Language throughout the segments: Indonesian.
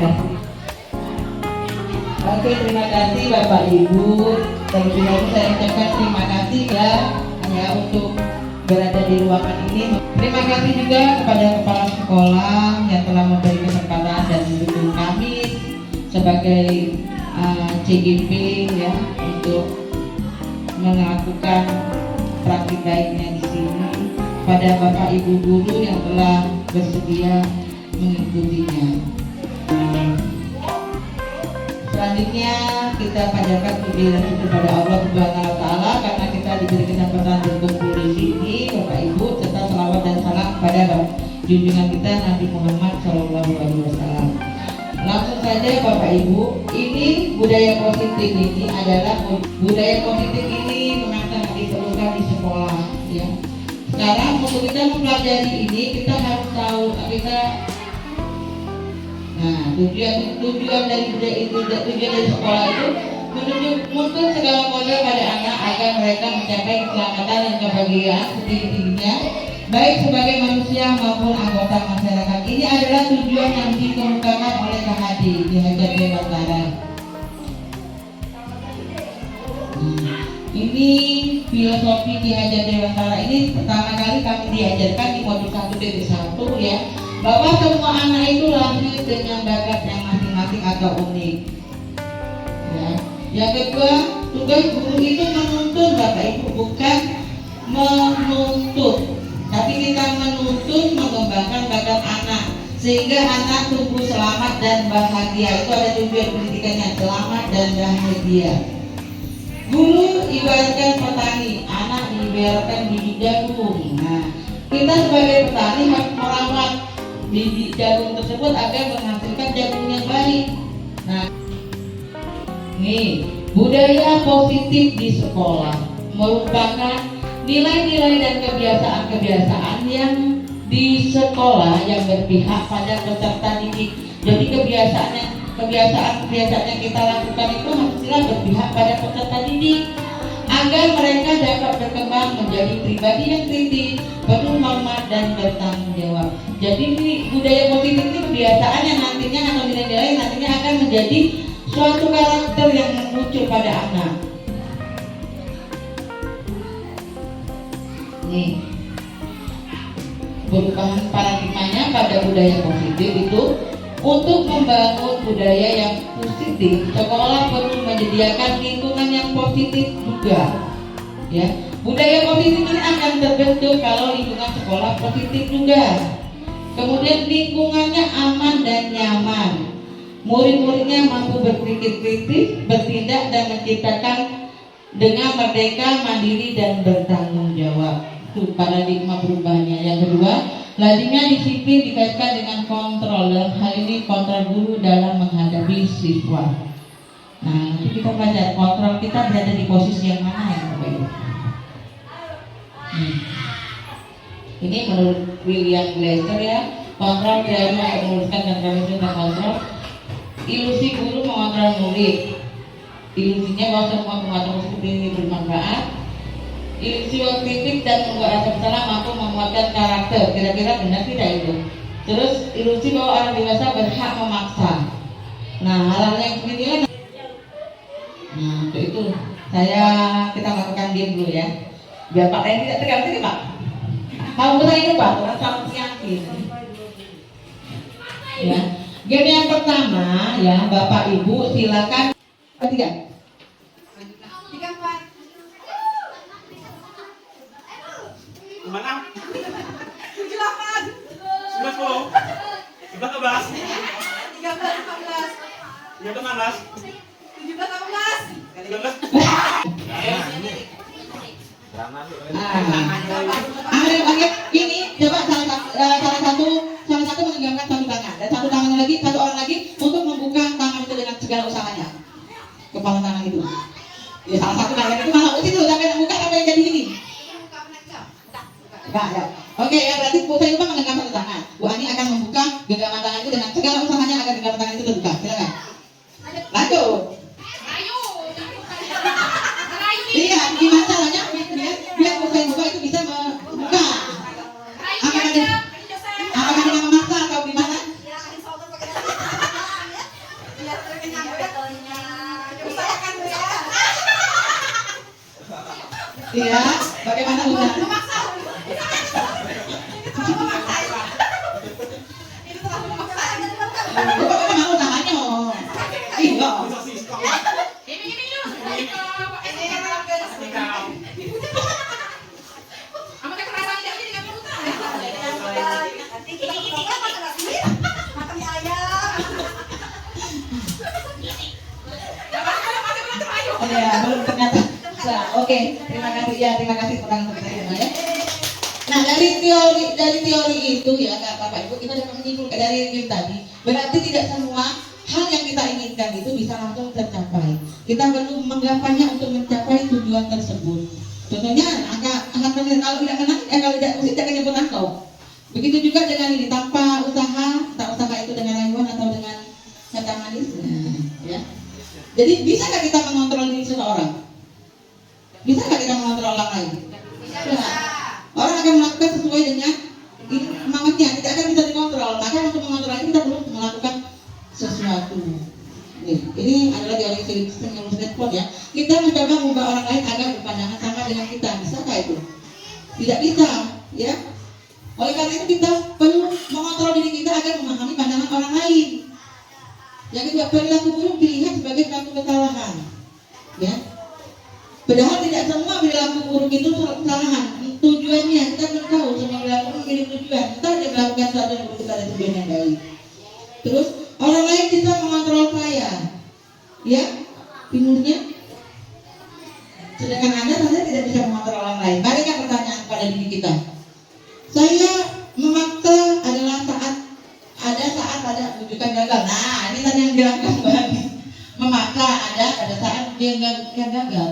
kasih. Oke, terima kasih Bapak Ibu. Terlebih dahulu saya ucapkan terima kasih ya untuk berada di ruangan ini. Terima kasih juga kepada kepala sekolah yang telah memberi kesempatan dan mendukung kami sebagai CGP ya untuk melakukan praktik baiknya di sini. Pada Bapak Ibu guru yang telah bersedia mengikutinya. Selanjutnya kita panjatkan puji dan syukur kepada Allah Subhanahu wa taala karena kita diberi kesempatan berkumpul di sini, Bapak Ibu, serta selawat dan salam kepada junjungan kita Nabi Muhammad SAW. Langsung saja Bapak Ibu, ini budaya positif ini adalah budaya positif ini memang sangat diperlukan di sekolah ya. Sekarang untuk kita mempelajari ini kita harus tahu tujuan dari budaya itu, tujuan dari sekolah itu menuntut segala modal pada anak agar mereka mencapai keselamatan dan kebahagiaan setinggi-tingginya baik sebagai manusia maupun anggota masyarakat. Ini adalah tujuan yang dikemukakan oleh KHD Ki Hajar Dewantara. Ini filosofi Ki Hajar Dewantara ini pertama kali kami diajarkan di modul 1.1 ya, bahwa semua anak itu lahir dengan bakat yang masing-masing atau unik. Ya. Yang kedua, tugas guru itu menuntun Bapak Ibu, bukan menuntut, tapi kita menuntun mengembangkan bakat anak sehingga anak tumbuh selamat dan bahagia. Itu ada tujuan pendidikannya, selamat dan bahagia. Guru ibaratkan petani, anak ibaratkan biji jagung. Nah, kita sebagai petani harus merawat biji jagung tersebut agar menghasilkan jagung yang baik. Nah, nih budaya positif di sekolah merupakan nilai-nilai dan kebiasaan-kebiasaan yang di sekolah yang berpihak pada peserta didik. Jadi kebiasaan yang kita lakukan itu haruslah berpihak pada peserta didik agar mereka dapat berkembang menjadi pribadi yang kritis, penuh hormat dan bertanggung jawab. Jadi ini budaya positif ini kebiasaan yang nantinya atau nilai-nilai yang nantinya akan menjadi suatu karakter yang muncul pada anak. Nih, perubahan paradigmanya pada budaya positif itu untuk membangun budaya yang positif, sekolah perlu menyediakan lingkungan yang positif juga. Ya, budaya positif ini akan terbentuk kalau lingkungan sekolah positif juga. Kemudian lingkungannya aman dan nyaman. Murid-muridnya mampu berpikir kritis, bertindak dan menciptakan dengan merdeka, mandiri dan bertanggung jawab. Itu paradigma perubahannya. Yang kedua, lazimnya disiplin dikaitkan dengan kontrol. Dalam hal ini kontrol guru dalam menghadapi siswa. Nah, nanti kita belajar kontrol kita berada di posisi yang mana ya Bapak Ibu. Ini menurut William Glasser ya, kontrol teori untuk meluruskan dan tentang kontrol. Ilusi guru mengontrol murid. Ilusinya bahwa semua pengetahuan seperti ini bermanfaat. Ilusi waktu kritik dan membuat rasa bersalah mampu menguatkan karakter. Kira-kira benar tidak itu? Terus ilusi bahwa orang dewasa berhak memaksa. Nah, hal-hal yang seperti itu. Nah, untuk itu kita lakukan diam dulu ya. Biar Pak Teni tidak tegang sini Pak. Kalau kita ini Pak, orang sangat yakin. Ya, game yang pertama ya, Bapak Ibu silakan. Ketiga. Mana? 98 90 11 ini coba salah satu menggenggamkan satu tangan dan satu tangan lagi, satu orang lagi untuk membuka tangan itu dengan segala usahanya. Kepala tangan itu. Ya salah satu tangan itu mana itu sampai buka apa yang jadi ini? Enggak ada. Oke ya, berarti Bu saya lupa menggenggam satu tangan. Bu Ani akan membuka genggaman tangan itu dengan segala usahanya agar genggaman tangan itu terbuka. Silakan. Lanjut. Iya, gimana caranya biar Bu saya buka itu bisa membuka? Apakah dengan memaksa atau gimana? Iya, bagaimana udah? Bagaimana usahanya? Iya. Ya, belum ternyata. Nah, oke, terima kasih ya, terima kasih orang pertanyaan ya. Nah, dari teori itu ya, Kak, Bapak Ibu, kita dapat menyimpulkan dari yang tadi, berarti tidak semua hal yang kita inginkan itu bisa langsung tercapai. Kita perlu menggapainya untuk mencapai tujuan tersebut. Contohnya, kalau tidak menang, kalau tidak musik jangan nyebut angkau. Begitu juga dengan ini, tanpa usaha, tak usaha itu dengan rayuan atau dengan kata manis, ya. Jadi bisa nggak kita mengontrol diri seseorang? Bisa nggak kita mengontrol orang lain? Bisa. Orang akan melakukan sesuai dengan semangatnya, tidak akan bisa dikontrol. Maka untuk mengontrol ini kita perlu melakukan sesuatu. Ini adalah teori stimulus respons ya. Kita mencoba mengubah orang lain agar berpandangan sama dengan kita. Bisakah itu? Tidak bisa, ya. Oleh karena itu kita perlu mengontrol diri kita agar memahami pandangan orang lain. Yang kedua, perilaku buruk dilihat sebagai suatu kesalahan, ya. Padahal tidak semua perilaku buruk itu kesalahan. Tujuannya kita belum tahu, semua perilaku memiliki tujuan. Kita harus melakukan sesuatu yang buruk ada tujuan yang baik. Terus orang lain bisa mengontrol saya, ya, timurnya. Sedangkan Anda tidak bisa mengontrol orang lain. Mari kita pertanyaan pada diri kita. Saya memaksa adalah saat ada rujukan gagal. Nah, ini tadi yang dilakukan bagi memaksa ada pada saat dia gagal.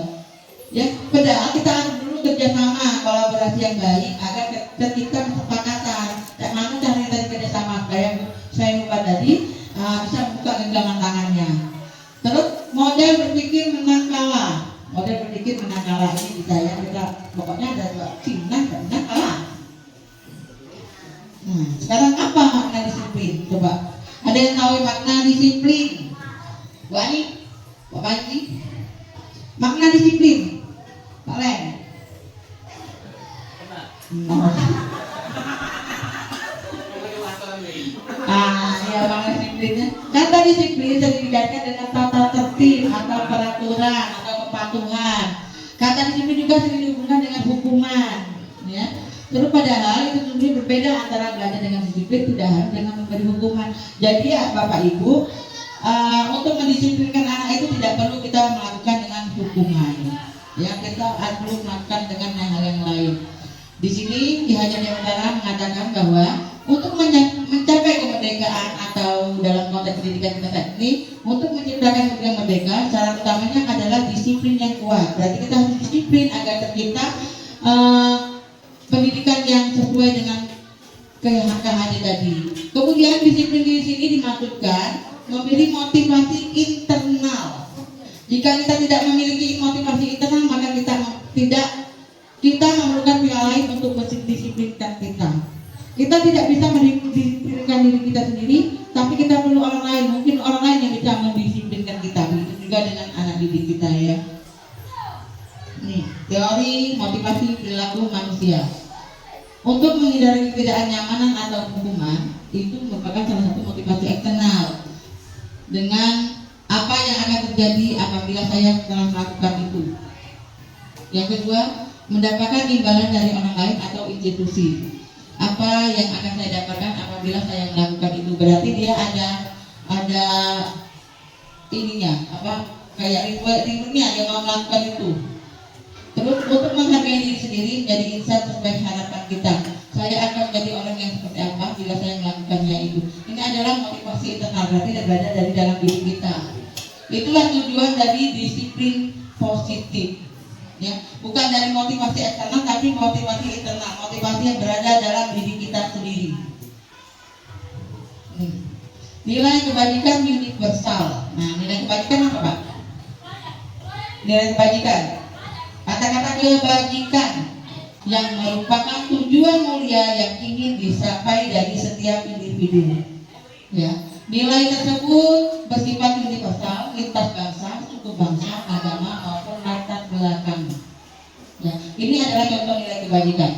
Ya, padahal kita harus dulu kerjasama, kolaborasi yang baik agar ketika kesepakatan. Dan mana cara tadi kerjasama kayak saya lupa tadi bisa membuka genggaman tangannya. Terus model berpikir menang kalah. Model berpikir menang kalah ini bisa ya, kita pokoknya ada dua Cina dan menang kalah. Nah, sekarang apa makna disiplin? Coba. Ada yang tahu makna disiplin? Bu Ani, Pak Panji. Makna disiplin, Pak Len. Ya makna disiplinnya. Kata disiplin bisa dikaitkan dengan tata tertib atau peraturan atau kepatuhan. Kata disiplin juga sering dihubungkan dengan hukuman, ya. Terus padahal itu sendiri berbeda antara belajar dengan disiplin tidak harus dengan memberi hukuman. Jadi ya Bapak Ibu, untuk mendisiplinkan anak itu tidak perlu kita melakukan dengan hukuman. Ya, kita perlu melakukan dengan hal yang lain. Di sini Ki Hajar Dewantara mengatakan bahwa untuk mencapai kemerdekaan atau dalam konteks pendidikan kita saat ini, untuk menciptakan pendidikan merdeka, cara utamanya adalah disiplin yang kuat. Berarti kita harus disiplin agar tercipta pendidikan yang sesuai dengan KHD tadi. Kemudian disiplin di sini dimaksudkan memiliki motivasi internal. Jika kita tidak memiliki motivasi internal, maka kita memerlukan pihak lain untuk mendisiplinkan kita. Kita tidak bisa mendisiplinkan diri kita sendiri, tapi kita perlu orang lain. Mungkin orang lain yang bisa mendisiplinkan kita. Begitu juga dengan anak didik kita ya. Nih, teori motivasi perilaku manusia. Untuk menghindari ketidaknyamanan atau hukuman itu merupakan salah satu motivasi eksternal. Dengan apa yang akan terjadi apabila saya telah melakukan itu. Yang kedua, mendapatkan imbalan dari orang lain atau institusi. Apa yang akan saya dapatkan apabila saya melakukan itu? Berarti dia ada ininya, kayak rewardnya dia mau melakukan itu. Terus untuk menghargai diri sendiri menjadi insan sesuai harapan kita. Saya akan menjadi orang yang seperti apa bila saya melakukannya itu. Ini adalah motivasi internal, berarti berada dari dalam diri kita. Itulah tujuan dari disiplin positif. Ya, bukan dari motivasi eksternal, tapi motivasi internal, motivasi yang berada dalam diri kita sendiri. Nilai kebajikan universal. Nah, nilai kebajikan apa Pak? Nilai kebajikan. Kata-kata kebajikan yang merupakan tujuan mulia yang ingin dicapai dari setiap individu. Ya, Nilai tersebut bersifat universal, lintas bangsa, suku bangsa, agama maupun latar belakang. Ya, ini adalah contoh nilai kebajikan.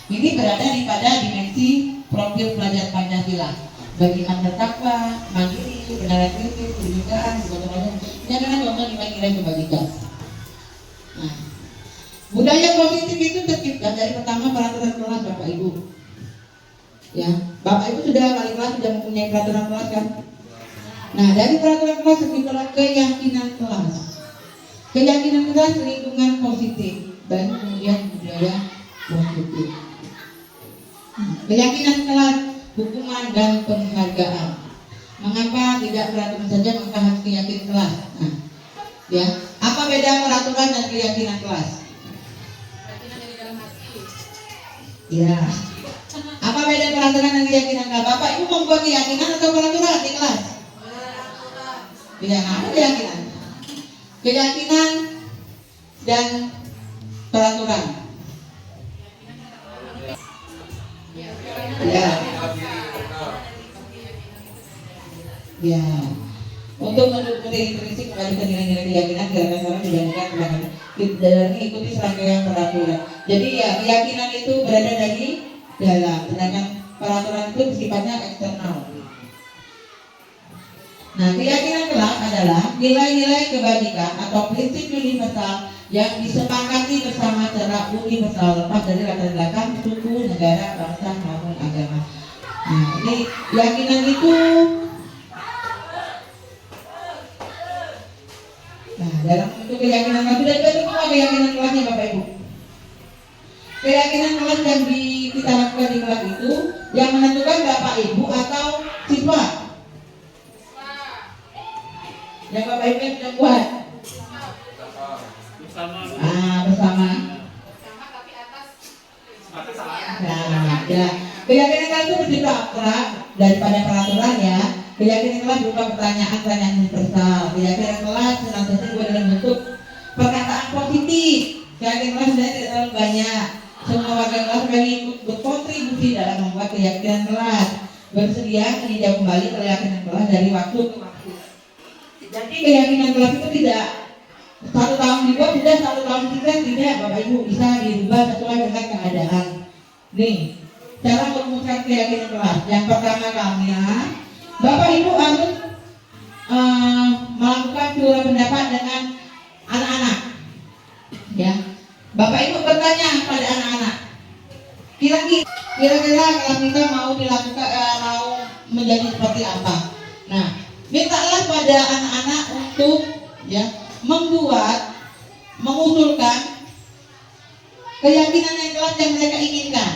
Ini berada di pada dimensi profil pelajar Pancasila. Beriman bertakwa, mandiri, benar kritis, kebijakan, gotong royong. Ini adalah contoh nilai-nilai kebajikan. Nah, budaya positif itu tercipta dari pertama peraturan kelas Bapak Ibu. Ya, Bapak Ibu sudah wali kelas sudah mempunyai peraturan kelas kan? Nah, dari peraturan kelas terciptalah keyakinan kelas. Keyakinan kelas lingkungan positif dan kemudian budaya positif. Keyakinan kelas hukuman dan penghargaan. Mengapa tidak peraturan saja maka harus keyakinan kelas? Nah, ya, apa beda peraturan dan keyakinan kelas? Keyakinan dari dalam hati. Ya. Apa beda peraturan dan keyakinan kelas? Bapak Ibu membuat keyakinan atau peraturan di kelas? Peraturan. Ya, apa keyakinan? Keyakinan dan peraturan. Ya. Ya. Untuk mendukung prinsip kembali ke nilai-nilai keyakinan, gerakan sekarang dijalankan kembali. Dan ikuti serangkaian peraturan. Jadi ya, keyakinan itu berada dari dalam, sedangkan peraturan itu sifatnya eksternal. Nah, keyakinan kelas adalah nilai-nilai kebajikan atau prinsip universal yang disepakati bersama secara universal lepas dari latar belakang suku, negara, bangsa maupun agama. Nah, ini keyakinan itu. Nah, dalam bentuk keyakinan kelas sudah dibagi semua keyakinan kelasnya Bapak Ibu. Keyakinan kelas yang kita lakukan di kelas itu yang menentukan Bapak Ibu atau siswa. Yang Bapak Ibu yang sudah buat. Bersama. Bersama. Sama tapi atas. Nah, ya. Keyakinan kelas itu bersifat daripada peraturan ya. Keyakinan kelas berupa pertanyaan-pertanyaan universal. Keyakinan kelas senantiasa juga dalam bentuk perkataan positif. Keyakinan kelas sebenarnya tidak terlalu banyak. Semua warga kelas kami ikut berkontribusi dalam membuat keyakinan kelas. Bersedia meninjau kembali keyakinan kelas dari waktu ke waktu. Jadi keyakinan kelas itu tidak 1 tahun dibuat sudah 1 tahun tidak, Bapak Ibu bisa dirubah sesuai dengan keadaan. Nih, cara merumuskan keyakinan kelas. Yang pertama kami Bapak Ibu harus melakukan curah pendapat dengan anak-anak. Ya, Bapak Ibu bertanya pada anak-anak, kira-kira kelas kita mau dilakukan mau menjadi seperti apa? Nah, mintalah pada anak-anak untuk ya mengusulkan keyakinan yang kelas yang mereka inginkan.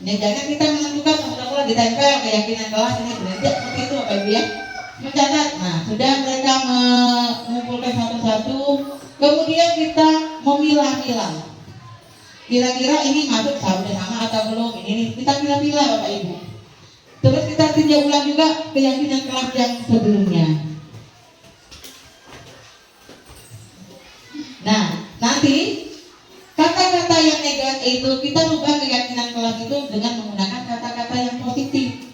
Ya, jangan kita menentukan mula-mula ditempel keyakinan kelas ini berarti seperti itu Bapak Ibu ya. Mencatat. Nah, sudah mereka mengumpulkan satu-satu, kemudian kita memilah-milah. Kira-kira ini masuk sama atau belum? Ini kita pilah-pilah Bapak Ibu. Terus kita tinjau ulang juga keyakinan kelas yang sebelumnya. Nah, nanti kata-kata yang negatif itu kita rubah keyakinan kelas itu dengan menggunakan kata-kata yang positif.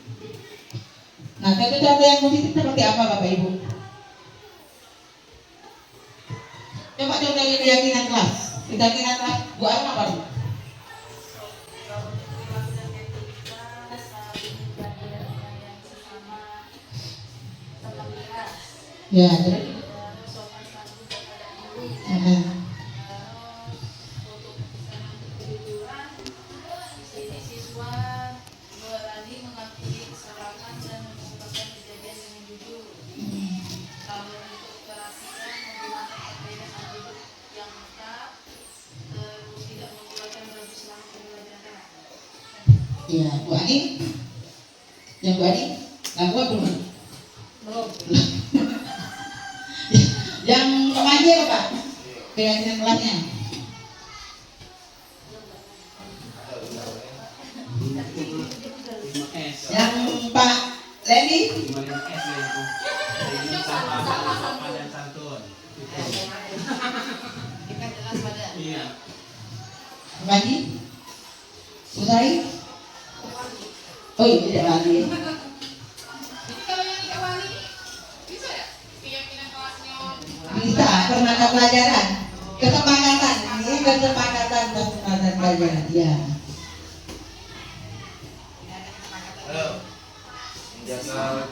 Nah, kata-kata yang positif seperti apa Bapak Ibu? Coba dari keyakinan kelas. Keyakinan kelas Bu Arma apa? Ya, jadi Siswa berani mengakui kesalahan dan mengungkapkan kejadian dengan jujur. Kalau untuk perhatian menggunakan pakaian atau yang lengkap, terus tidak menggunakan baju selama pembelajaran. iya, Bu Ani. Yang Bu Ani, lagu belum? Belum. Yang mengaji apa Pak? Keyakinan kelasnya. Yang Pak Lenny. 55S ya itu. Sama dan santun. Kita jelas pada. Iya. Mengaji. Usai. Oh iya, tidak lagi. bisa bermata pelajaran, kesepakatan, ini kesepakatan pelajaran, ya. Halo. Menjaga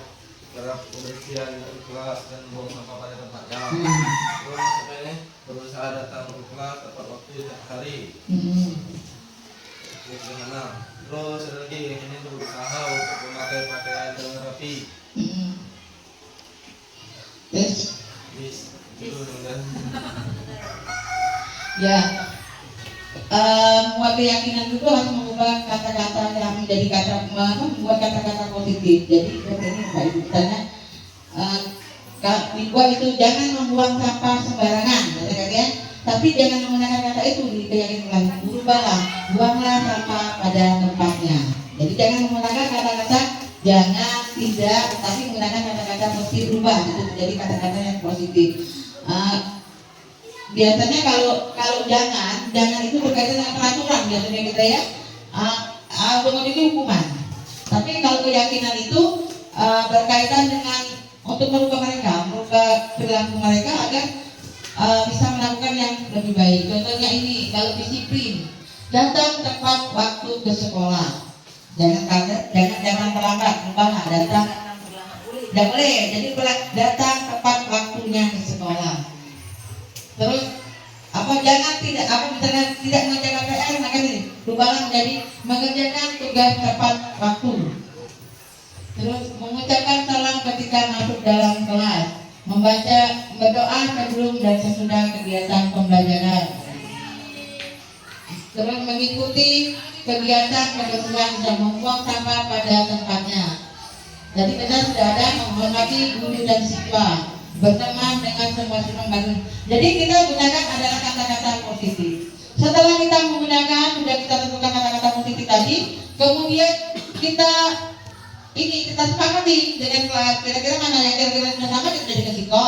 kerap pembersihan kelas dan buang sampah pada tempatnya. Terus ini berusaha datang ke kelas tepat waktu setiap hari. Terus gimana? Terus ada lagi ini tuh berusaha untuk memakai pakaian dengan rapi. Terus Itu udah. ya, membuat keyakinan itu harus mengubah kata-kata yang menjadi membuat kata-kata positif. Jadi seperti ini Pak Ibu tanya, dibuat itu jangan membuang sampah sembarangan, ya. Tapi jangan menggunakan kata itu di keyakinan. Berubahlah, buanglah sampah pada tempatnya. Jadi jangan menggunakan kata-kata jangan, tidak, tapi menggunakan kata-kata positif, berubah itu menjadi kata-kata yang positif. Biasanya kalau jangan itu berkaitan dengan peraturan biasanya kita ya, dengan itu hukuman. Tapi kalau keyakinan itu berkaitan dengan untuk merubah perilaku mereka agar bisa melakukan yang lebih baik. Contohnya ini, kalau disiplin, datang tepat waktu ke sekolah, jangan terlambat, rubahlah datang. Tidak boleh, jadi datang tepat waktunya ke sekolah. Terus misalnya tidak mengerjakan PR, maka ini rubahlah menjadi mengerjakan tugas tepat waktu. Terus mengucapkan salam ketika masuk dalam kelas, berdoa sebelum dan sesudah kegiatan pembelajaran. Terus mengikuti kegiatan kebersihan dan membuang sampah pada tempatnya. Jadi kita sudah ada menghormati guru dan siswa, berteman dengan semua baru. Jadi kita gunakan adalah kata-kata positif. Setelah kita sudah kita tentukan kata-kata positif tadi, kemudian kita sepakati dengan kelas, kira-kira mana yang kira-kira sama kita jadi kesiko.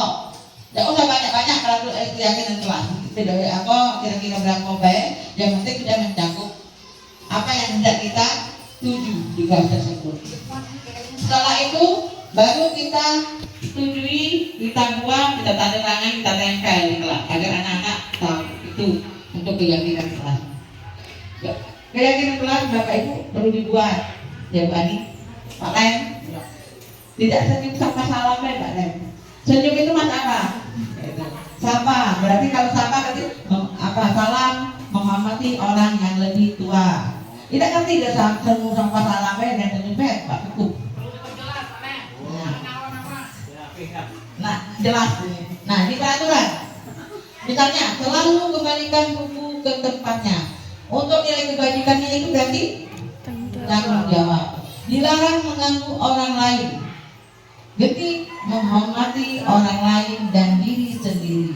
Tidak usah banyak-banyak kalau keyakinan kelas. Kira-kira berapa baik, yang penting sudah mencakup apa yang hendak kita tuju di kelas tersebut. Setelah itu baru kita setujui, kita buang, kita tanda tangan, kita tempel di kelas agar anak-anak tahu itu untuk keyakinan kelas. Keyakinan kelas Bapak Ibu perlu dibuat, ya Bu Ani, Pak Lem. Tidak senyum sama salam Pak Lem. Senyum itu mas apa? Sapa. Berarti kalau sapa berarti salam menghormati orang yang lebih tua. Tidak kan tidak senyum sama salam dan senyum Pak Cukup. Nah, jelas. Nah, di peraturan. Misalnya, selalu kembalikan buku ke tempatnya. Untuk nilai kebajikannya itu berarti tanggung jawab. Dilarang mengganggu orang lain. Jadi menghormati orang lain dan diri sendiri.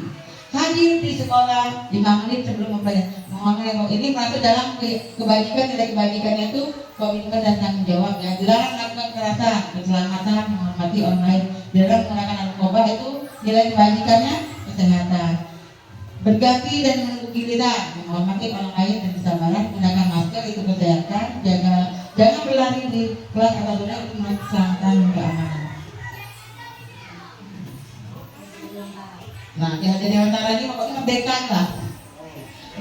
Hadir di sekolah 5 menit sebelum mempelajari. Ini masuk dalam kebajikan, nilai kebajikannya itu komitmen dan tanggung jawab ya. Dilarang melakukan kekerasan, keselamatan, menghormati orang lain. Dilarang menggunakan narkoba, itu nilai kebajikannya kesehatan. Berganti dan menunggu giliran, menghormati orang lain dan kesabaran, menggunakan masker itu kesehatan, jangan berlari di kelas atau dunia untuk keselamatan dan keamanan. Nah, yang jadi antara ini pokoknya merdeka lah.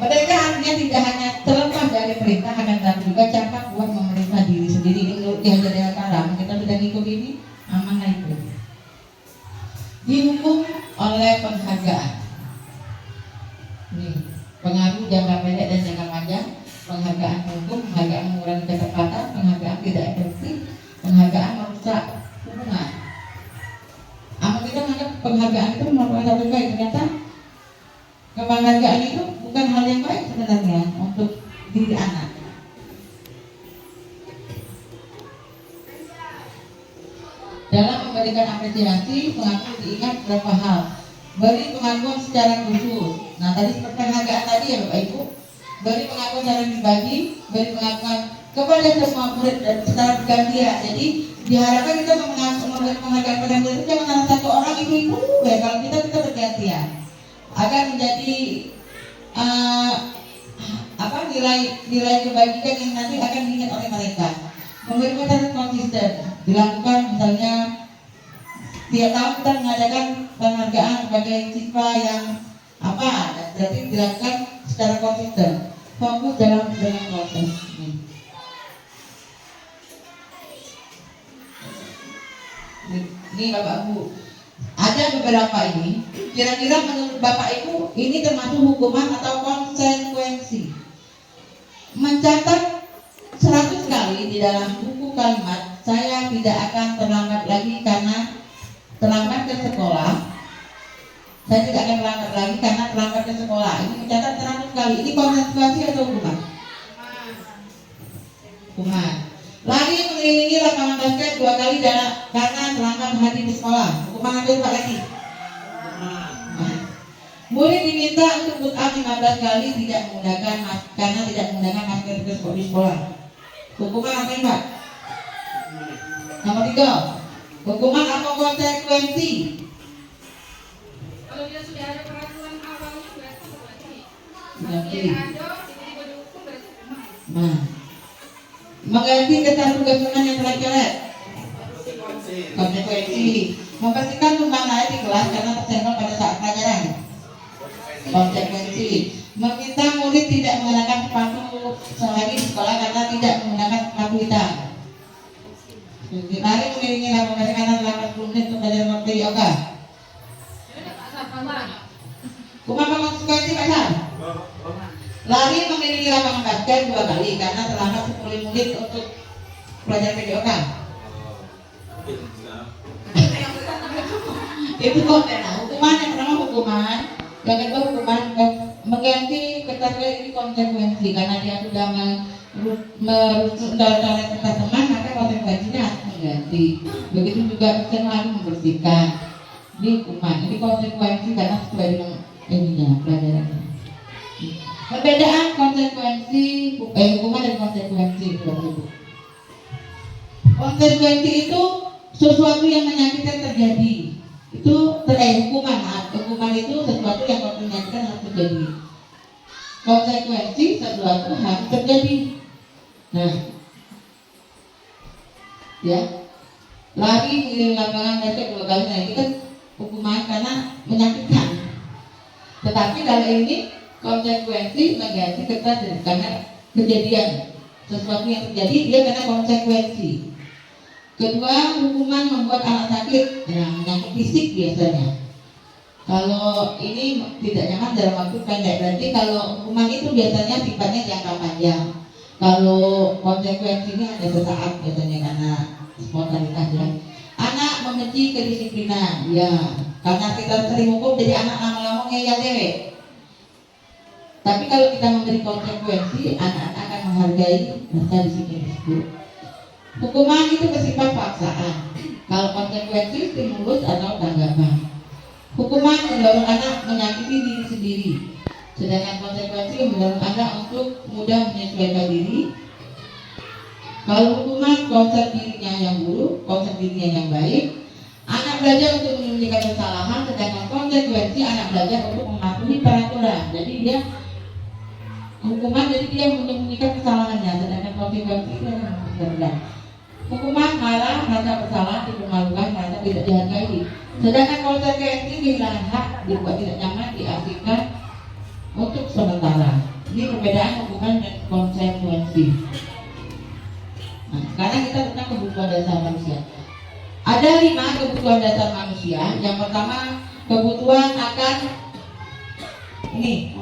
Merdeka artinya tidak hanya terlepas dari perintah, akan tetapi juga campak buat memerintah diri sendiri. Ini menurut Ki Hajar Dewantara, kita sudah ikut ini amanah itu. Dihukum oleh penghargaan. Nih, pengaruh jangka pendek dan jangka panjang, penghargaan hukum, penghargaan mengurangi ketepatan, penghargaan tidak efektif, penghargaan merusak hubungan. Apa kita menganggap penghargaan itu merupakan satu baik, ternyata penghargaan itu bukan hal yang baik sebenarnya untuk diri anak. Dalam memberikan apresiasi, pengakuan diingat beberapa hal. Beri pengakuan secara khusus. Nah, tadi seperti penghargaan tadi ya Bapak Ibu. Beri pengakuan secara pribadi, beri pengakuan kepada semua murid dan secara bergantian. Jadi diharapkan kita memberi penghargaan pada murid itu jangan salah satu orang ibu-ibu ya. Kalau kita bergantian agar menjadi nilai kebajikan yang nanti akan diingat oleh mereka. Memberi pesan konsisten dilakukan misalnya Tiap tahun kita mengadakan penghargaan sebagai siswa yang apa, berarti dilakukan secara konsisten, fokus dalam proses. Ini Bapak Ibu, ada beberapa ini. Kira-kira menurut Bapak Ibu ini termasuk hukuman atau konsekuensi? Mencatat 100 kali di dalam buku kalimat, saya tidak akan terlambat lagi karena terlambat ke sekolah. Saya tidak akan terlambat lagi karena terlambat ke sekolah. Ini mencatat 100 kali. Ini konsekuensi atau hukuman? Hukuman. Lari mengelilingi lapangan basket 2 kali karena terlambat hadir di sekolah. Hukuman apa itu Pak Lagi? Murid diminta untuk put up 15 kali karena tidak menggunakan masker di sekolah. Hukuman apa ini Pak? Nomor 3. Hukuman atau konsekuensi? Kalau dia sudah ada peraturan awalnya berarti Berarti. dia ada tiba-tiba dihukum berarti hukuman. Nah, mengganti kertas tugas teman yang telah coret. Konsekuensi. Membersihkan tumpahan air di kelas karena tersenggol pada saat pelajaran. Konsekuensi. Meminta murid tidak mengenakan sepatu sehari di sekolah karena tidak menggunakan sepatu hitam. Lari mengiringi lapangan basket karena terlambat 10 menit untuk belajar materi yoga. Hukuman apa konsekuensi Pak Sar? Lari mengelilingi lapangan basket 2 kali karena terlambat 10 menit untuk belajar PDOK. Itu konten. Hukuman yang pertama hukuman, yang kedua hukuman mengganti kertas ini konsekuensi karena dia sudah merusak kertas teman, maka konsekuensinya harus mengganti. Begitu juga kita harus membersihkan. Ini hukuman, ini konsekuensi karena sesuai dengan ininya pelajarannya. Perbedaan konsekuensi hukuman dan konsekuensi itu. Konsekuensi itu sesuatu yang menyakitkan terjadi. Itu hukuman itu sesuatu yang menyakitkan harus terjadi. Konsekuensi sesuatu harus terjadi. Nah, ya, lari mengelilingi lapangan basket 2 kali, nah itu kan hukuman karena menyakitkan. Tetapi kalau ini konsekuensi mengganti kertas karena kejadian sesuatu yang terjadi, dia kena konsekuensi. Kedua, hukuman membuat anak sakit, penyakit fisik biasanya. Kalau ini tidak nyaman dalam waktu pendek, berarti kalau hukuman itu biasanya sifatnya jangka panjang. Kalau konsekuensinya hanya sesaat biasanya karena spontanitas ya. Anak membenci kedisiplinan, ya, karena kita sering hukum jadi anak lama-lama ngeyel dewek. Tapi kalau kita memberi konsekuensi, anak-anak akan menghargai rasa disiplin tersebut. Hukuman itu bersifat paksaan. Kalau konsekuensi stimulus atau tanggapan. Hukuman mendorong anak menyakiti diri sendiri, sedangkan konsekuensi mendorong anak untuk mudah menyesuaikan diri. Kalau hukuman konsep dirinya yang buruk, konsep dirinya yang baik, anak belajar untuk menyembunyikan kesalahan, sedangkan konsekuensi anak belajar untuk mematuhi peraturan. Jadi dia hukuman, jadi dia menyembunyikan kesalahannya, sedangkan konsekuensi itu akan berbeda. Hukuman marah, merasa bersalah, dipermalukan, merasa tidak dihargai. Sedangkan konsekuensi kehilangan hak, dibuat tidak nyaman, diasingkan untuk sementara. Ini perbedaan hukuman dan konsekuensi. Nah, sekarang kita tentang kebutuhan dasar manusia. Ada 5 kebutuhan dasar manusia. Yang pertama, kebutuhan akan ini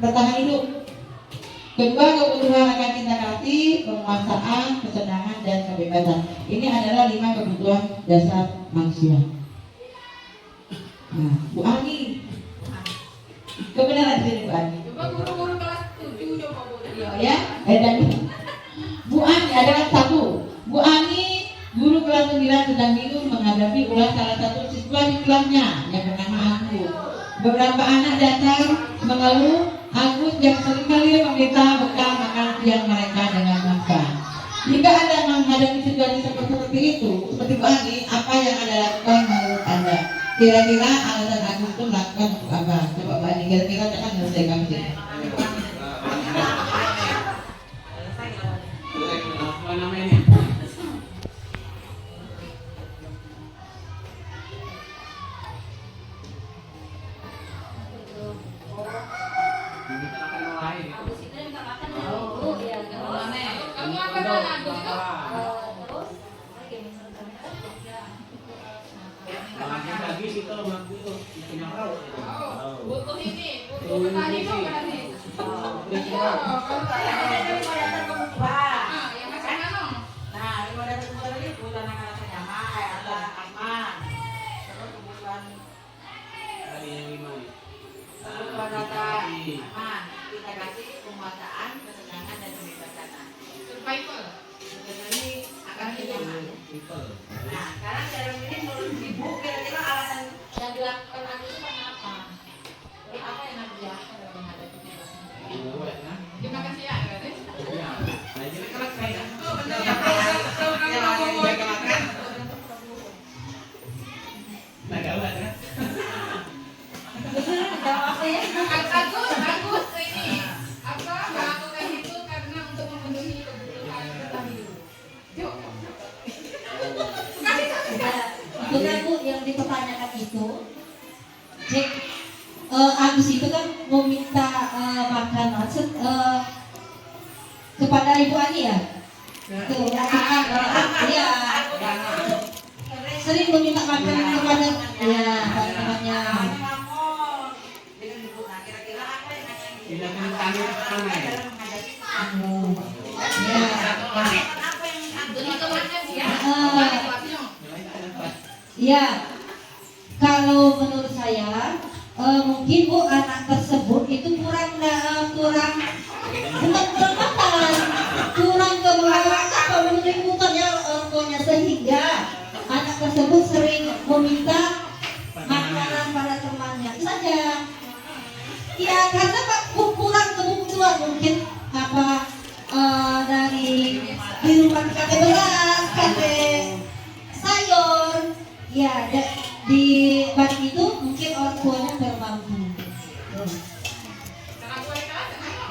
bertahan hidup. Kedua, kebutuhan akan cinta kasih, penguasaan, kesenangan, dan kebebasan. Ini adalah 5 kebutuhan dasar manusia. Nah, Bu Ani, kebenaran sini Bu Ani. Coba guru-guru kelas 7 coba boleh. Ya, dan Bu Ani adalah 1. Bu Ani, guru kelas 9 sedang bingung menghadapi ulah salah satu siswa di kelasnya yang bernama Agus. Beberapa anak datang mengeluh Agus yang seringkali meminta bekal makan siang mereka dengan makan. Jika Anda menghadapi situasi seperti itu, seperti Bu Ani, apa yang Anda lakukan menurut Anda? Kira-kira alasan Agus itu melakukan untuk apa? Coba Bu Ani, kira-kira akan menyelesaikan sini. Butuh ini, butuh petani dong berarti. Iya, kalau saya ada yang datang ke Mubah. Yang macam mana? Nah, yang ada ke Mubah ini bulan anak sama, ada aman. Terus kebutuhan kebutuhan data aman. Kita kasih penguasaan, kesenangan dan kebebasan. Survival. Ini akan nyaman. Nah, sekarang dalam ini menurut Ibu kira-kira alasan yang dilakukan aku itu apa? Terus apa yang harus dilakukan dalam menghadapi situasi ini? Terima kasih ya, berarti. Oh, benar ya. Bagus ini. Apa melakukan itu karena untuk memenuhi kebutuhan petani. Yuk. Bukan Bu, yang dipertanyakan itu Cek Agus itu kan meminta makanan kepada Ibu Ani ya? Tuh, iya. Sering meminta makanan kepada ya, teman-temannya. Ya, kalau menurut saya mungkin Bu anak tersebut itu kurang bukan kurang makan, kurang kebutuhannya orang tuanya sehingga anak tersebut sering meminta makanan pada temannya itu saja. Ya karena kurang kebutuhan mungkin apa dari di rumah kakek beras, kakek sayur. Ya, di balik itu mungkin orang tuanya kurang mampu.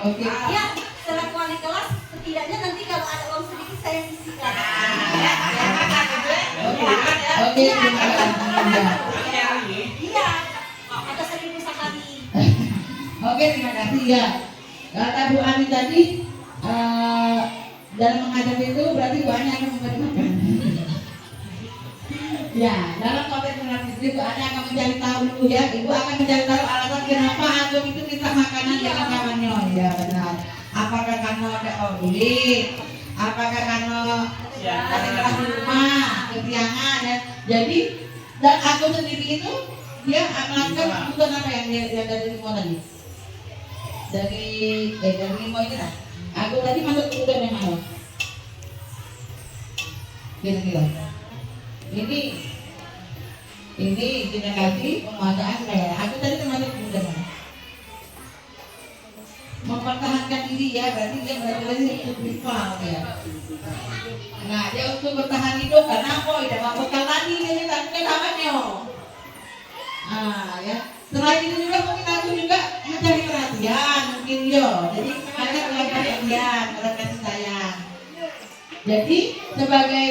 Oke. Ya, setelah wali kelas setidaknya nanti kalau ada uang sedikit saya sisihkan. Oke, terima kasih. Iya, atau 1.000 sekali. Oke, terima kasih ya. Kata Bu Ani tadi dalam menghadapi itu berarti Bu Ani akan memberi makan. Ya, dalam konteks menghadapi itu Ani akan mencari tahu dulu ya. Ibu akan mencari tahu alasan kenapa Antum itu minta makanan dengan kawannya. Ya benar. Apakah karena ada audit? Apakah karena ada kelas di rumah, kesiangan ya. Jadi dan aku sendiri itu dia melakukan kebutuhan apa yang dia dari Limo tadi? Dari Limo itu lah. Aku tadi masuk kebutuhan yang mana? Kira-kira. Ini kita kasih penguasaan saya. Aku tadi termasuk kebutuhan mana? Mempertahankan diri ya, berarti dia berarti rival ya. Nah, dia untuk bertahan hidup karena apa? Tidak mau bekal lagi dia minta namanya. Ya. Selain itu juga mungkin aku juga mencari perhatian mungkin yo. Jadi ada perhatian, kasih sayang. Jadi sebagai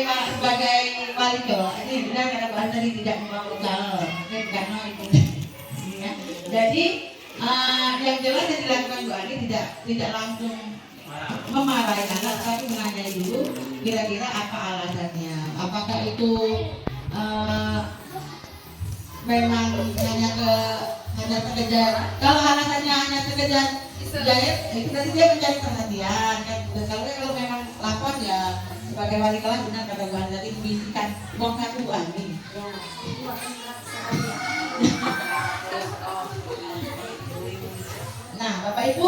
wali ini benar kata Pak tadi tidak membawa bekal, mungkin karena itu. Ya. Jadi yang jelas yang dilakukan Bu Ani tidak langsung memarahi anak, tapi menanyai dulu kira-kira apa alasannya. Apakah itu memang hanya sekedar, kalau alasannya hanya sekedar jahit, itu tadi dia mencari perhatian kan. Dan kalau memang lapor ya sebagai wali kelas benar kata Bu Ani tadi membisikkan uang saku Bu Ani. Nah, Bapak Ibu,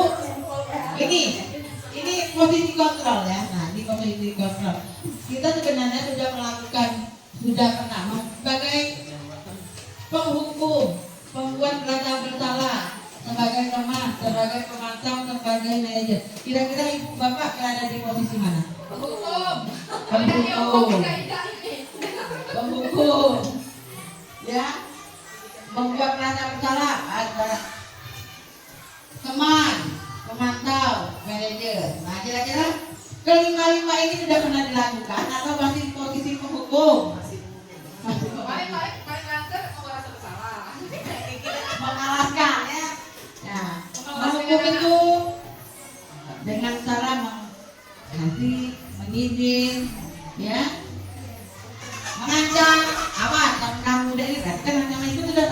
ini posisi kontrol ya. Nah, ini posisi kontrol. Kita sebenarnya sudah pernah sebagai penghukum, pembuat merasa bersalah, sebagai teman, sebagai pemantau, sebagai manajer. Kira-kira Ibu Bapak berada di posisi mana? Penghukum, ya, membuat merasa bersalah ada teman, pemantau, manajer. Nah, kira-kira kelima-lima ini sudah pernah dilakukan atau masih di posisi penghukum? Paling lancar merasa bersalah. Mengalaskan ya. Nah, menghukum itu dengan cara mengasih, mengizin, ya, mengancam, awas kamu muda ini kan ancaman itu sudah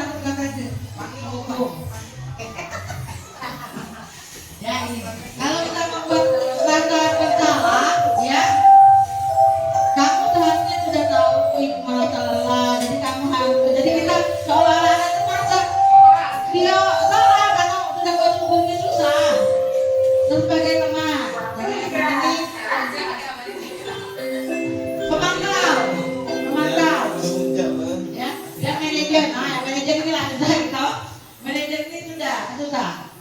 susah gitu. Manajer ini susah.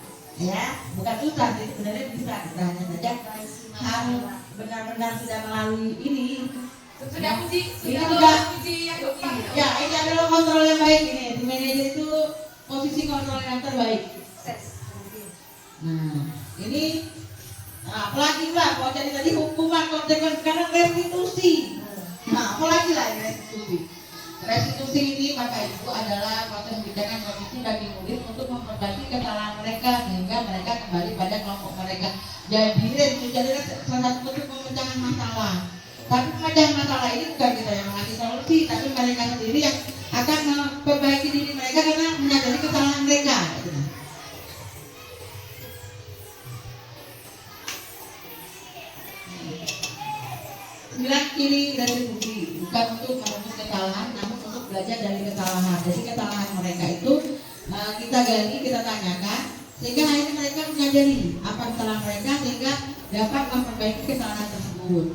Ya, bukan susah sih sebenarnya bisa. Kita hanya saja harus benar-benar sudah melalui ini. Sudah uji, Ini sudah juga uji yang depan. ya, ini adalah kontrol yang baik ini. Di manajer itu posisi kontrol yang terbaik. Nah, ini apalagi lah kalau jadi tadi hukuman konsekuensi sekarang restitusi. Nah, apalagi lah ini restitusi. Restitusi ini Bapak Ibu adalah proses kebijakan komisi bagi murid untuk memperbaiki kesalahan mereka sehingga mereka kembali pada kelompok mereka. Jadi restitusi adalah salah satu bentuk pemecahan masalah. Tapi pemecahan masalah ini bukan kita yang mengasih solusi, tapi mereka sendiri yang akan memperbaiki diri mereka karena menyadari kesalahan mereka. Sembilan kiri retribusi bukan untuk menuntut kesalahan, namun untuk belajar dari kesalahan. Jadi kesalahan mereka itu kita gali, kita tanyakan, sehingga akhirnya mereka menyadari apa kesalahan mereka sehingga dapat memperbaiki kesalahan tersebut.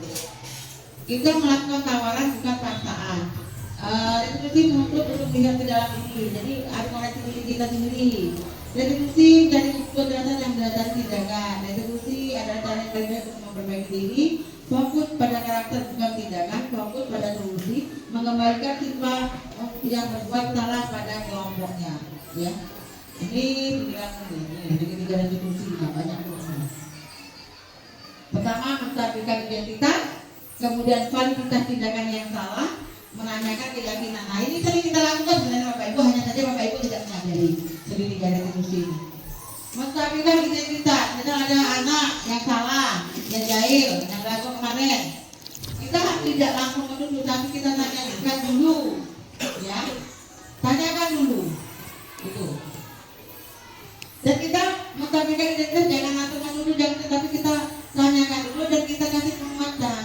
Kita melakukan tawaran bukan paksaan. Retribusi menuntut untuk melihat ke dalam diri, jadi harus mengoreksi diri kita sendiri. Retribusi dari keberatan yang berdasar tindakan. Retribusi adalah cara yang terbaik untuk memperbaiki diri. Fokus pada karakter bukan tindakan, fokus pada solusi, mengembalikan siswa yang berbuat salah pada kelompoknya. Ya, ini pikiran ini ketiga retribusi banyak. Pertama, menstabilkan identitas, kemudian kualitas tindakan yang salah, menanyakan keyakinan. Nah, ini sering kita lakukan sebenarnya Bapak Ibu, hanya saja Bapak Ibu tidak menyadari segitiga retribusi ini. Menstabilkan identitas, misal ada anak yang salah, yang jahil, yang ragu kemarin, kita tidak langsung menuduh, tapi kita tanyakan dulu, ya, tanyakan dulu, itu. Dan kita menstabilkan identitas jangan langsung menuduh, jangan, tetapi kita tanyakan dulu dan kita kasih penguatan.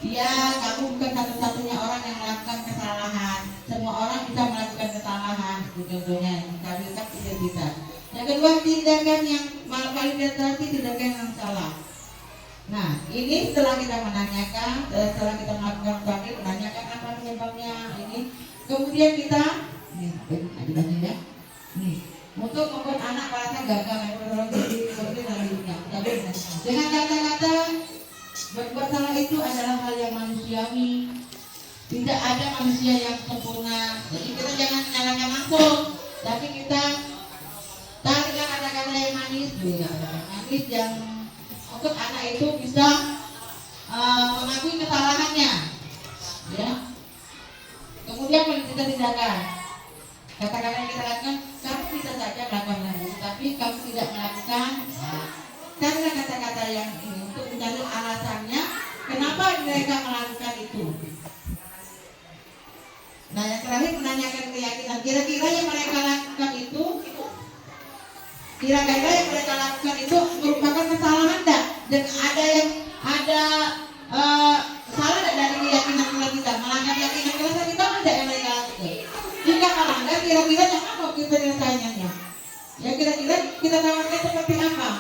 Ya, kamu bukan satu-satunya orang yang melakukan kesalahan. Semua orang bisa melakukan kesalahan, contohnya menstabilkan identitas. Yang kedua, tindakan yang validasi tindakan yang salah. Nah, ini setelah kita menanyakan, setelah kita melakukan tadi menanyakan apa penyebabnya ini, kemudian kita, ya, untuk membuat anak merasa gagal, seperti selanjutnya. Dengan kata-kata berbuat salah itu adalah hal yang manusiawi. Tidak ada manusia yang sempurna. Jadi kita jangan menyalahkan langsung, tapi kita tarik kata-kata yang manis, manis yang untuk anak itu bisa mengakui kesalahannya, ya. Kemudian kita tindakan, kata-kata yang kita lakukan, kamu bisa saja melakukan lagi, tapi kamu tidak melakukan. Karena kata-kata yang ini untuk mencari alasannya kenapa mereka melakukan itu. Nah, yang terakhir menanyakan keyakinan, kira-kira yang mereka lakukan itu kira-kira yang mereka lakukan itu merupakan kesalahan enggak? Dan ada salah dari keyakinan kita, melanggar keyakinan kita ada yang mereka lakukan. Jika melanggar, kira-kira yang apa kita nyatanya? Ya kira-kira kita tawarkan seperti apa?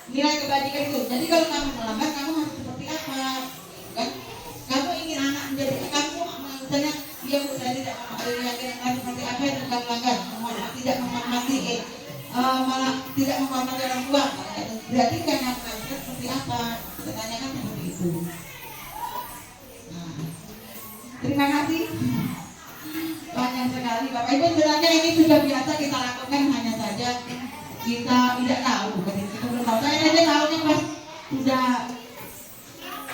Nilai kebajikan itu. Jadi kalau kamu melanggar, kamu harus seperti apa? Kan? Kamu ingin anak menjadi kamu, misalnya dia sudah tidak meyakinkan seperti apa yang bukan melanggar, tidak menghormati malah tidak menghormati orang tua. Berarti karena melanggar seperti apa? Kita tanyakan seperti itu. Nah, terima kasih. Banyak sekali Bapak Ibu, sebenarnya ini sudah biasa kita lakukan, hanya saja kita tidak tahu. Kita belum tahu. Saya aja tahunya pas sudah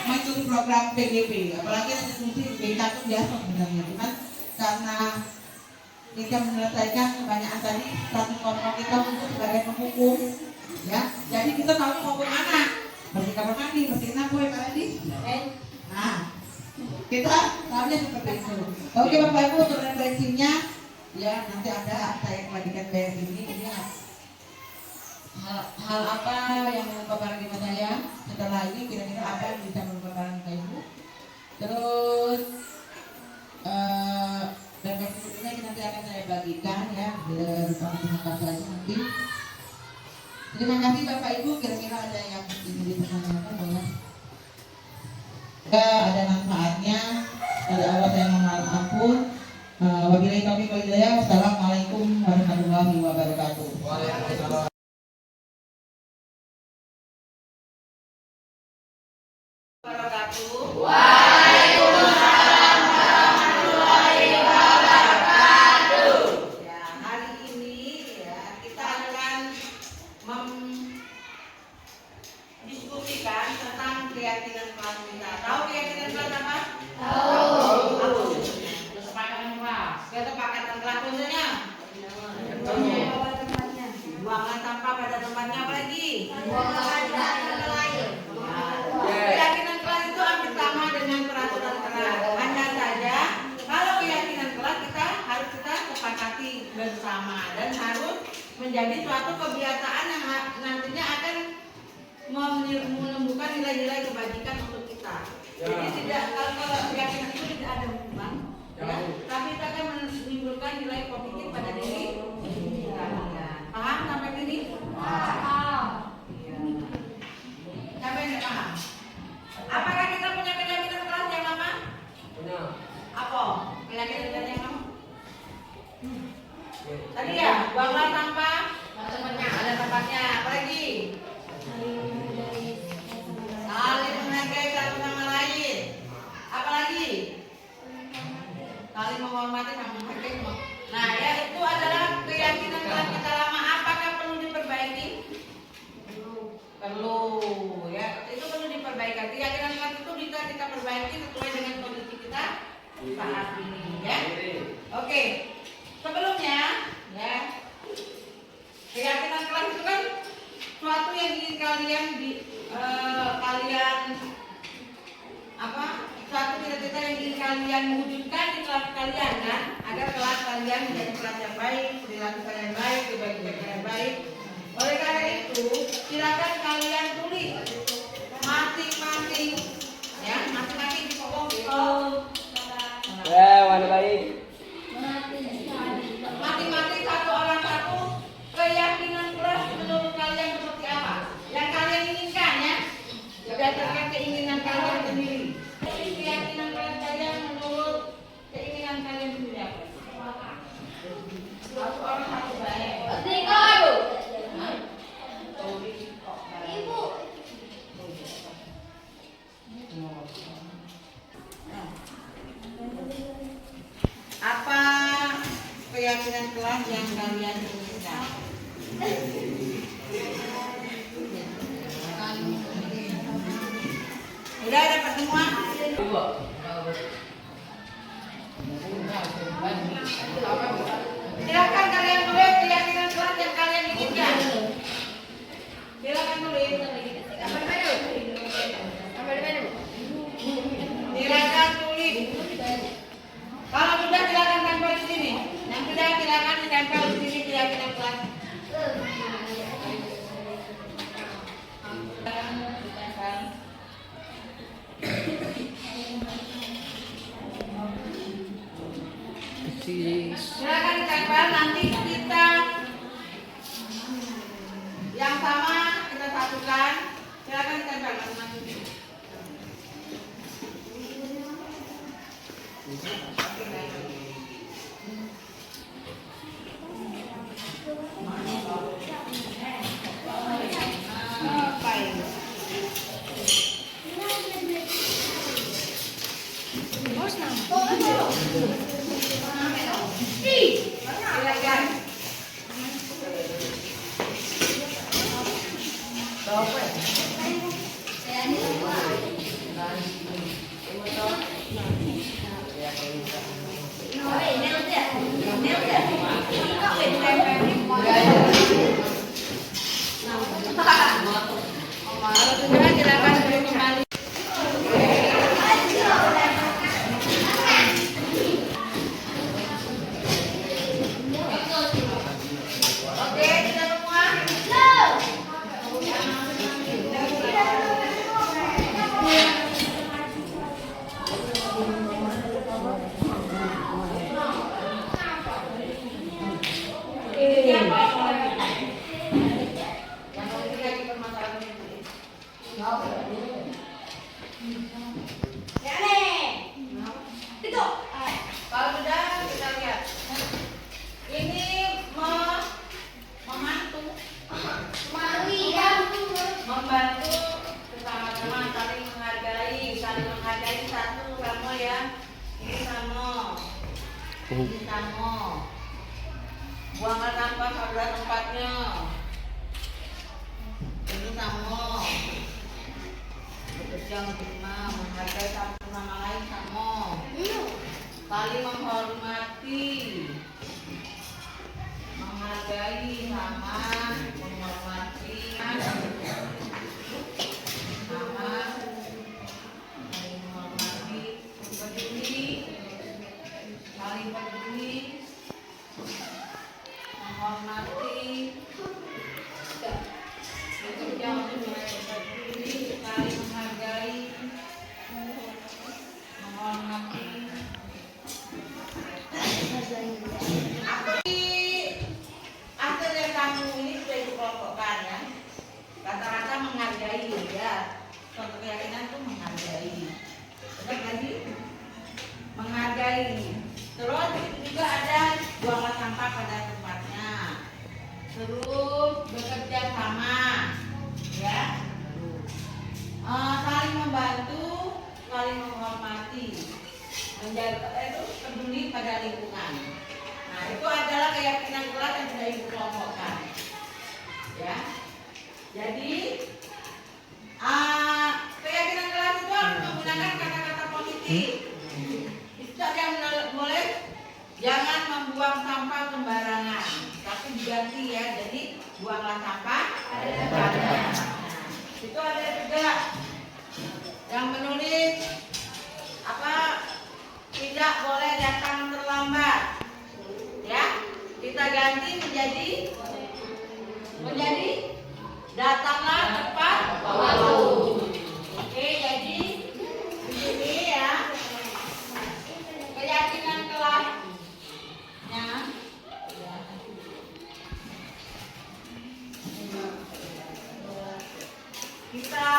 mengikuti program PGP, apalagi restitusi BK itu biasa sebenarnya, cuman karena kita menyelesaikan kebanyakan tadi satu kontrol kita untuk sebagai penghukum, ya. Jadi kita tahu mau kemana, mesti kamar mandi, mesti naboy tadi. Nah, kita tahunya seperti itu. Oke Bapak Ibu, untuk referensinya, ya nanti ada saya kembalikan bayar ini hal apa yang mengubah paradigma saya setelah ini, kira-kira apa yang bisa mengubah paradigma Ibu. Terus dan ini nanti akan saya bagikan ya di presentasi nanti. Terima kasih Bapak Ibu, kira-kira ada yang ingin ditanyakan boleh? Ada manfaatnya. Dari awal saya mohon maaf ampun. Wabillahi taufiq wal hidayah. Wassalamualaikum. warahmatullahi wabarakatuh. Waalaikumsalam. Ya, hari ini ya kita akan mendiskusikan tentang keyakinan kelas kita. Tahu keyakinan kelas apa? Tahu. Kesepakatan kelas. Kesepakatan kelas contohnya? Buangan sampah pada tempatnya, apa lagi? Keyakinan kelas itu hampir sama dengan peraturan kelas. Hanya saja kalau keyakinan kelas kita harus kita sepakati bersama dan harus menjadi suatu kebiasaan yang nantinya akan menumbuhkan nilai-nilai kebajikan untuk kita. Jadi tidak kalau keyakinan itu tidak ada beban, ya, tapi kita akan menimbulkan nilai positif pada diri kita. Paham sampai sini? Paham. Sampai tidak paham? Apakah kita punya keyakinan kelas yang lama? Punya. Apa? Keyakinan kelas yang lama? Tadi ya, buanglah sampah. Ada tempatnya. Apa lagi? Saling menghargai satu sama lain. Apa lagi? Saling menghormati sama menghargai semua. Nah, ya itu adalah keyakinan kelas kita lama. Apakah perlu diperbaiki? Perlu, ya. Itu perlu diperbaiki. Keyakinan kelas itu bisa kita perbaiki sesuai dengan kondisi kita saat ini, ya. Oke. Sebelumnya, ya. Keyakinan kelas itu kan suatu yang ingin kalian suatu cita-cita yang ingin kalian wujudkan di kelas kalian kan, agar kelas kalian menjadi kelas yang baik, perilaku kalian baik, kebajikan kalian baik. Oleh karena itu, silakan kalian tulis masing-masing, ya, masing-masing di pokok. Warna baik. Masing-masing satu orang satu keyakinan kelas menurut kalian seperti apa? Yang kalian inginkan, ya, berdasarkan keinginan kalian sendiri. Keyakinan kelas kalian menurut keinginan kalian sendiri apa? Satu orang satu baik. Apa keyakinan kelas yang kalian inginkan? Udah dapat semua? Silakan kalian tulis keyakinan kelas yang kalian inginkan. Silakan tulis. Silakan tulis. Kalau sudah silakan tempel di sini. Yang sudah silakan ditempel di sini keyakinan kelas. Silakan ditempel, nanti kita yang sama kita satukan. Silakan ditempel masing-masing. Kalau sudah silakan beri kembali. Oke, kita semua. Kalau sudah kita lihat. Ini sama. Buanglah sampah pada tempatnya. Ini sama. Bekerja menerima, menghargai satu sama lain sama. Saling menghormati. Menghargai sama, menghormati. Sama. Saling menghormati, peduli. Saling peduli. Menghormati. Bekerja untuk peduli, saling menghargai, menghormati. Hasil dari kamu ini sudah dikelompokkan ya. Rata-rata menghargai ya. Suatu keyakinan itu menghargai. Benar lagi? Menghargai. Terus juga ada buanglah sampah pada tempatnya. Terus bekerja sama, ya. Saling membantu, saling menghormati, menjaga itu peduli pada lingkungan. Nah itu adalah keyakinan kelas yang sudah ibu kelompokkan, ya. Jadi keyakinan kelas itu harus menggunakan kata-kata positif. Tidak yang boleh, jangan membuang sampah sembarangan, tapi diganti ya. Jadi buanglah sampah pada tempatnya. Nah, itu ada juga yang menulis tidak boleh datang terlambat. Ya, kita ganti menjadi datanglah tepat waktu. Oke, jadi di sini ya keyakinan kelasnya. Kita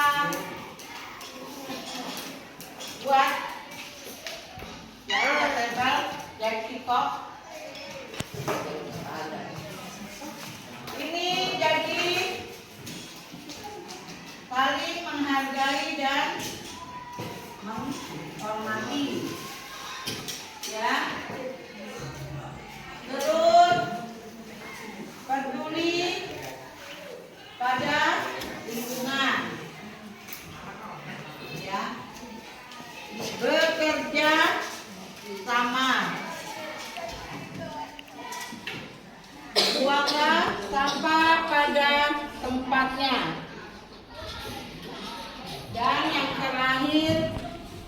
buat jalur tebal dari tiktok. Ini jadi saling menghargai dan menghormati, ya. Terus peduli pada lingkungan, ya. Bekerja sama. Buanglah sampah pada tempatnya. Dan yang terakhir,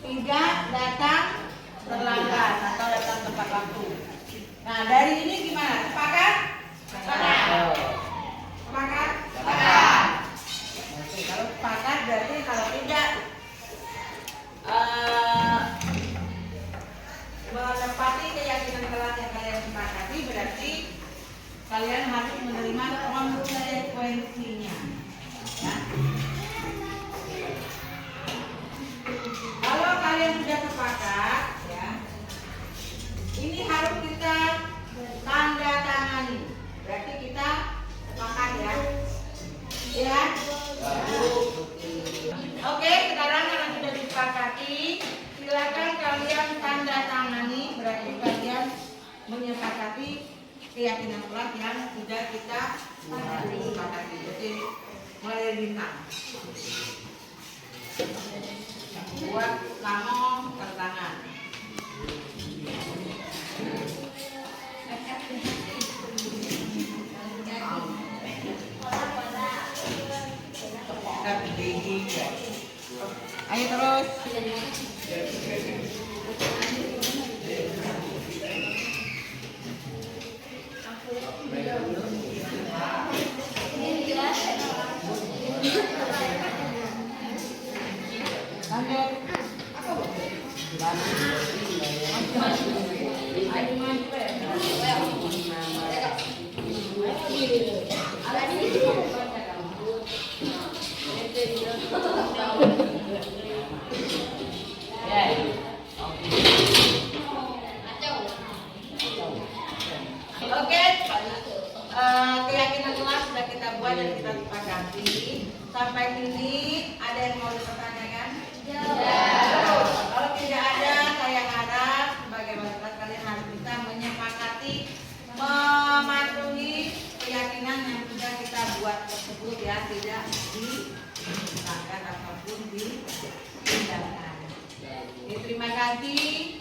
tidak datang terlambat atau datang tepat waktu. Nah, dari ini gimana? Sepakat? Sepakat. Sepakat? Sepakat. Oke, kalau sepakat berarti kalau tidak menepati keyakinan kelas yang kalian sepakati, berarti kalian harus menerima konsekuensinya, ya. Kalau kalian sudah sepakat, ya, ini harus kita tanda tangani. Berarti kita sepakat, ya. Ya. Oke, sekarang karena sudah disepakati, silakan kalian tanda tangani. Berarti kalian menyepakati keyakinan kelas yang sudah kita sepakati. Jadi mulai bintang. Buat kamu tertangan. Ayo terus. Keyakinan kelas sudah kita buat dan kita sepakati. Sampai sini ada yang mau dipertanyakan? Ya. Kalau tidak ada, saya harap sebagai masyarakat kalian harus bisa menyepakati tidak disahkan ataupun ditinggalkan. Oke, terima kasih.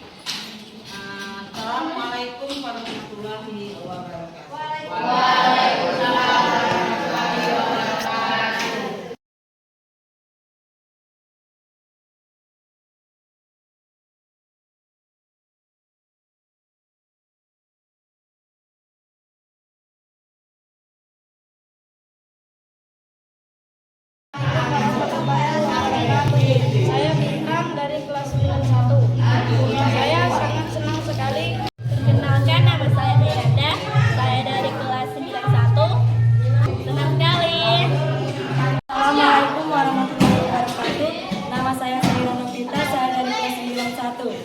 Assalamualaikum warahmatullahi wabarakatuh. Waalaikumsalam warahmatullahi wabarakatuh. Saya Bintang dari kelas 91. Saya sangat senang sekali. Perkenalkan, nama saya Miranda. Saya dari kelas 91. Senang sekali. Assalamualaikum warahmatullahi wabarakatuh. Nama saya Sarina Novita. Saya dari kelas 91.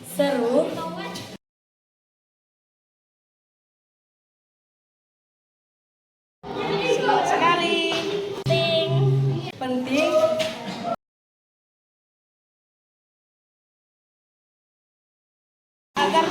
Seru. Senang sekali. Penting. Agar